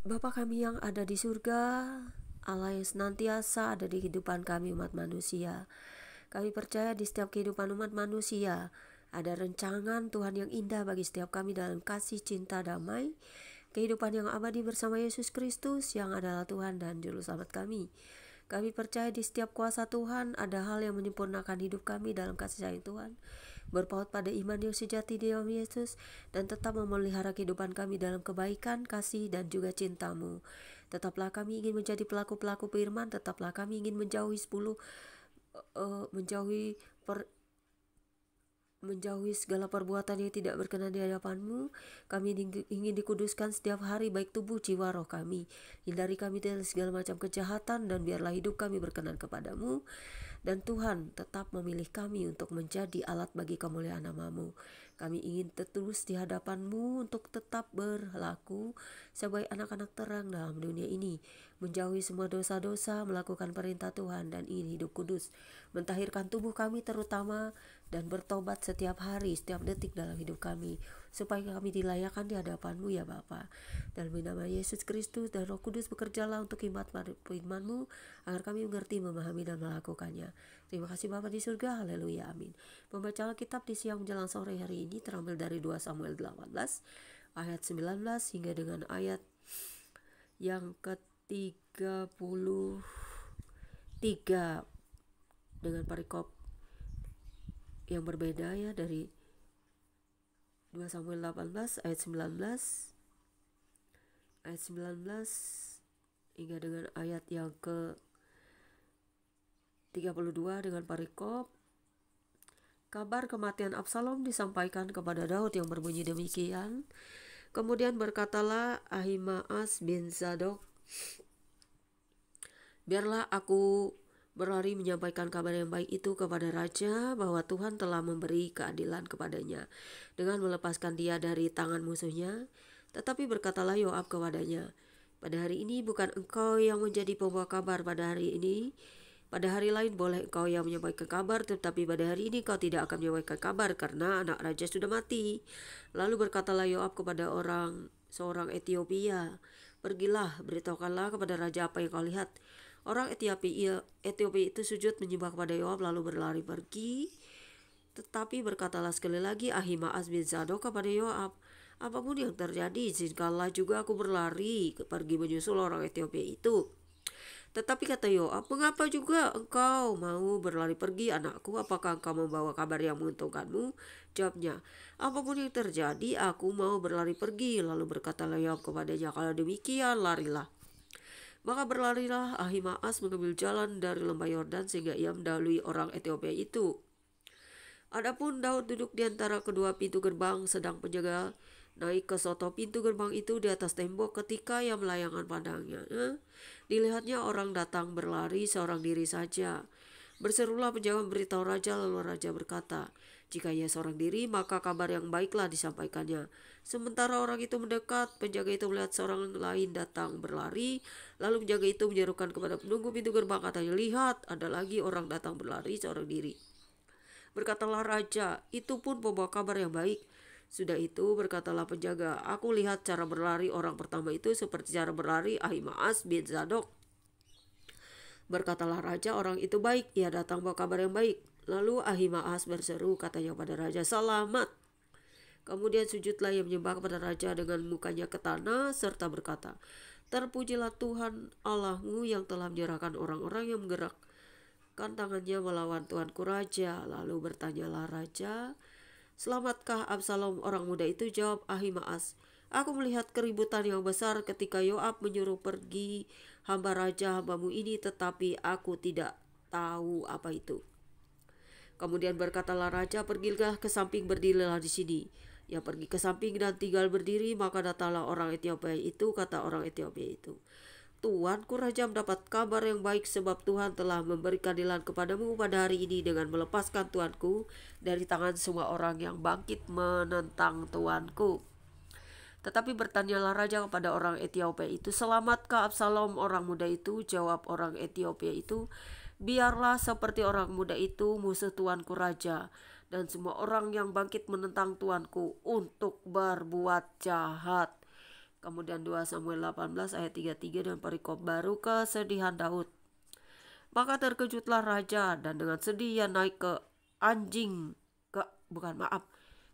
Bapa kami yang ada di surga, Allah yang senantiasa ada di kehidupan kami umat manusia. Kami percaya di setiap kehidupan umat manusia ada rencangan Tuhan yang indah bagi setiap kami dalam kasih, cinta, damai, kehidupan yang abadi bersama Yesus Kristus yang adalah Tuhan dan Juru Selamat kami. Kami percaya di setiap kuasa Tuhan ada hal yang menyempurnakan hidup kami dalam kasih sayang Tuhan, berpaut pada iman yang sejati di dalam Yesus, dan tetap memelihara kehidupan kami dalam kebaikan, kasih, dan juga cinta-Mu. Tetaplah kami ingin menjadi pelaku-pelaku firman, tetaplah kami ingin menjauhi menjauhi segala perbuatan yang tidak berkenan di hadapan-Mu. Kami ingin dikuduskan setiap hari, baik tubuh, jiwa, roh kami. Hindari kami dari segala macam kejahatan, dan biarlah hidup kami berkenan kepada-Mu. Dan Tuhan tetap memilih kami untuk menjadi alat bagi kemuliaan nama-Mu. Kami ingin terus di hadapan-Mu untuk tetap berlaku sebagai anak-anak terang dalam dunia ini, menjauhi semua dosa-dosa, melakukan perintah Tuhan, dan ingin hidup kudus, mentahirkan tubuh kami terutama, dan bertobat setiap hari, setiap detik dalam hidup kami, supaya kami dilayakkan di hadapan-Mu ya Bapa. Dalam nama Yesus Kristus dan Roh Kudus, bekerjalah untuk hikmat firman-Mu, agar kami mengerti, memahami, dan melakukannya. Terima kasih Bapa di surga, haleluya, amin. Membaca Alkitab di siang menjelang sore hari ini terambil dari 2 Samuel 18 ayat 19 hingga dengan ayat yang ke-33 dengan perikop yang berbeda ya, dari 2 Samuel 18 ayat 19 hingga dengan ayat yang ke-32 dengan perikop kabar kematian Absalom disampaikan kepada Daud yang berbunyi demikian. Kemudian berkatalah Ahimaas bin Zadok, biarlah aku berlari menyampaikan kabar yang baik itu kepada raja, bahwa Tuhan telah memberi keadilan kepadanya dengan melepaskan dia dari tangan musuhnya. Tetapi berkatalah Yoab kepadanya, pada hari ini bukan engkau yang menjadi pembawa kabar pada hari ini. Pada hari lain boleh engkau yang menyampaikan kabar, tetapi pada hari ini kau tidak akan menyampaikan kabar, karena anak raja sudah mati. Lalu berkatalah Yoab kepada seorang Etiopia, pergilah, beritahukanlah kepada raja apa yang kau lihat. Orang Etiopia itu sujud menyembah kepada Yoab, lalu berlari pergi. Tetapi berkatalah sekali lagi Ahimaas bin Zadok kepada Yoab, apapun yang terjadi, izinkanlah juga aku berlari pergi menyusul orang Etiopia itu. Tetapi kata Yoab, mengapa juga engkau mau berlari pergi, anakku? Apakah engkau membawa kabar yang menguntungkanmu? Jawabnya, apapun yang terjadi, aku mau berlari pergi. Lalu berkatalah Yoab kepadanya, kalau demikian larilah. Maka berlarilah Ahimaas mengambil jalan dari lembah Yordan sehingga ia mendahului orang Etiopia itu. Adapun Daud duduk di antara kedua pintu gerbang, sedang penjaga naik ke soto pintu gerbang itu di atas tembok ketika ia melayangkan pandangnya. Dilihatnya orang datang berlari seorang diri saja. Berserulah penjaga memberitahu raja, lalu raja berkata, jika ia seorang diri, maka kabar yang baiklah disampaikannya. Sementara orang itu mendekat, penjaga itu melihat seorang lain datang berlari. Lalu penjaga itu menyerukan kepada penunggu pintu gerbang, katanya, lihat, ada lagi orang datang berlari seorang diri. Berkatalah raja, itu pun pembawa kabar yang baik. Sudah itu berkatalah penjaga, aku lihat cara berlari orang pertama itu seperti cara berlari Ahimaas bin Zadok. Berkatalah raja, orang itu baik, ia datang bawa kabar yang baik. Lalu Ahimaas berseru, katanya pada raja, selamat. Kemudian sujudlah ia menyembah kepada raja dengan mukanya ke tanah, serta berkata, terpujilah Tuhan Allahmu yang telah menyerahkan orang-orang yang menggerakkan tangannya melawan tuanku raja. Lalu bertanyalah raja, selamatkah Absalom orang muda itu? Jawab Ahimaas, aku melihat keributan yang besar ketika Yoab menyuruh pergi hamba raja hambamu ini, tetapi aku tidak tahu apa itu. Kemudian berkatalah raja, pergilah ke samping, berdirilah di sini. Ia pergi ke samping dan tinggal berdiri, maka datanglah orang Etiopia itu, kata orang Etiopia itu, tuanku raja mendapat kabar yang baik, sebab Tuhan telah memberi keadilan kepadamu pada hari ini dengan melepaskan tuanku dari tangan semua orang yang bangkit menentang tuanku. Tetapi bertanyalah raja kepada orang Etiopia itu, selamatkah Absalom orang muda itu? Jawab orang Etiopia itu, biarlah seperti orang muda itu musuh tuanku raja, dan semua orang yang bangkit menentang tuanku untuk berbuat jahat. Kemudian 2 Samuel 18 ayat 33 dan perikop baru kesedihan Daud. Maka terkejutlah raja dan dengan sedih ia naik ke anjing ke bukan maaf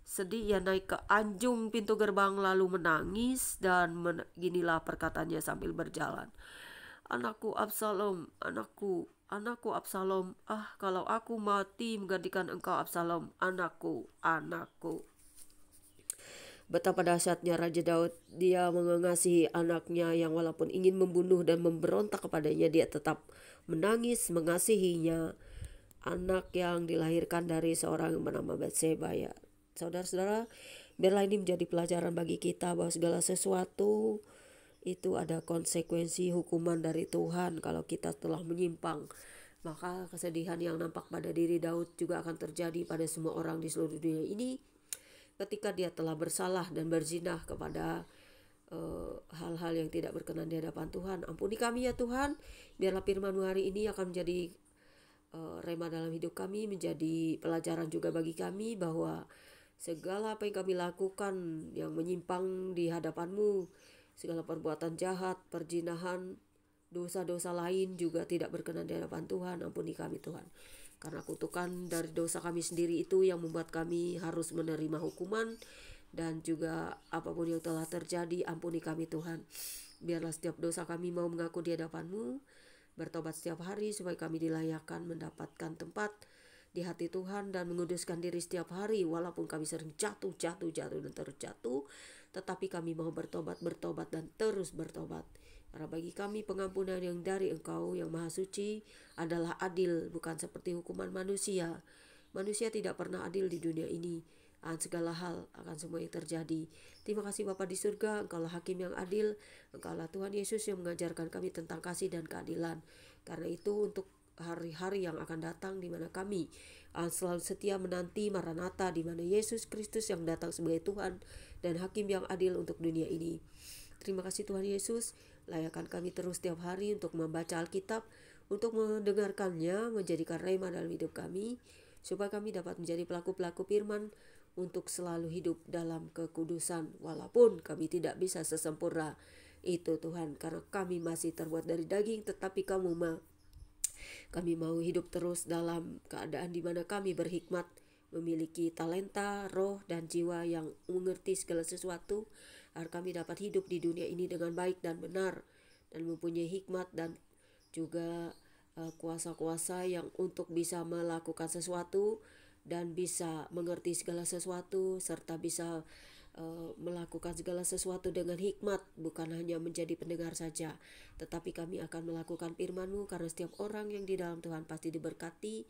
sedih ia naik ke anjung pintu gerbang lalu menangis dan ginilah perkataannya sambil berjalan. Anakku Absalom, anakku Absalom, kalau aku mati menggantikan engkau Absalom, anakku. Betapa dahsyatnya Raja Daud, dia mengasihi anaknya yang walaupun ingin membunuh dan memberontak kepadanya, dia tetap menangis mengasihinya. Anak yang dilahirkan dari seorang yang bernama Batseba ya. Saudara-saudara, biarlah ini menjadi pelajaran bagi kita bahwa segala sesuatu itu ada konsekuensi hukuman dari Tuhan. Kalau kita telah menyimpang, maka kesedihan yang nampak pada diri Daud juga akan terjadi pada semua orang di seluruh dunia ini ketika dia telah bersalah dan berzinah kepada hal-hal yang tidak berkenan di hadapan Tuhan. Ampuni kami ya Tuhan, biarlah firman-Mu hari ini akan menjadi rema dalam hidup kami, menjadi pelajaran juga bagi kami bahwa segala apa yang kami lakukan yang menyimpang di hadapan-Mu, segala perbuatan jahat, perzinahan, dosa-dosa lain juga tidak berkenan di hadapan Tuhan. Ampuni kami Tuhan, karena kutukan dari dosa kami sendiri itu yang membuat kami harus menerima hukuman. Dan juga apapun yang telah terjadi, ampuni kami Tuhan. Biarlah setiap dosa kami mau mengaku di hadapan-Mu, bertobat setiap hari supaya kami dilayakkan mendapatkan tempat di hati Tuhan dan menguduskan diri setiap hari. Walaupun kami sering jatuh dan terjatuh, tetapi kami mau bertobat dan terus bertobat. Karena bagi kami pengampunan yang dari Engkau yang Maha Suci adalah adil, bukan seperti hukuman manusia. Manusia tidak pernah adil di dunia ini. Segala hal akan semua yang terjadi. Terima kasih Bapa di surga, Engkaulah Hakim yang adil. Engkaulah Tuhan Yesus yang mengajarkan kami tentang kasih dan keadilan. Karena itu untuk hari-hari yang akan datang di mana kami selalu setia menanti Maranatha, di mana Yesus Kristus yang datang sebagai Tuhan dan Hakim yang adil untuk dunia ini. Terima kasih Tuhan Yesus, layakkan kami terus setiap hari untuk membaca Alkitab, untuk mendengarkannya, menjadikan rema dalam hidup kami, supaya kami dapat menjadi pelaku-pelaku firman untuk selalu hidup dalam kekudusan, walaupun kami tidak bisa sesempurna itu Tuhan, karena kami masih terbuat dari daging, tetapi kami mau hidup terus dalam keadaan di mana kami berhikmat, memiliki talenta, roh, dan jiwa yang mengerti segala sesuatu, agar kami dapat hidup di dunia ini dengan baik dan benar, dan mempunyai hikmat dan juga kuasa-kuasa yang untuk bisa melakukan sesuatu dan bisa mengerti segala sesuatu, serta bisa melakukan segala sesuatu dengan hikmat, bukan hanya menjadi pendengar saja, tetapi kami akan melakukan firman-Mu, karena setiap orang yang di dalam Tuhan pasti diberkati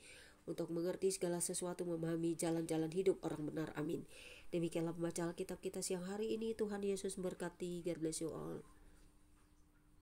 untuk mengerti segala sesuatu, memahami jalan-jalan hidup orang benar. Amin. Demikianlah pembacaan Alkitab kita siang hari ini. Tuhan Yesus memberkati. God bless you all.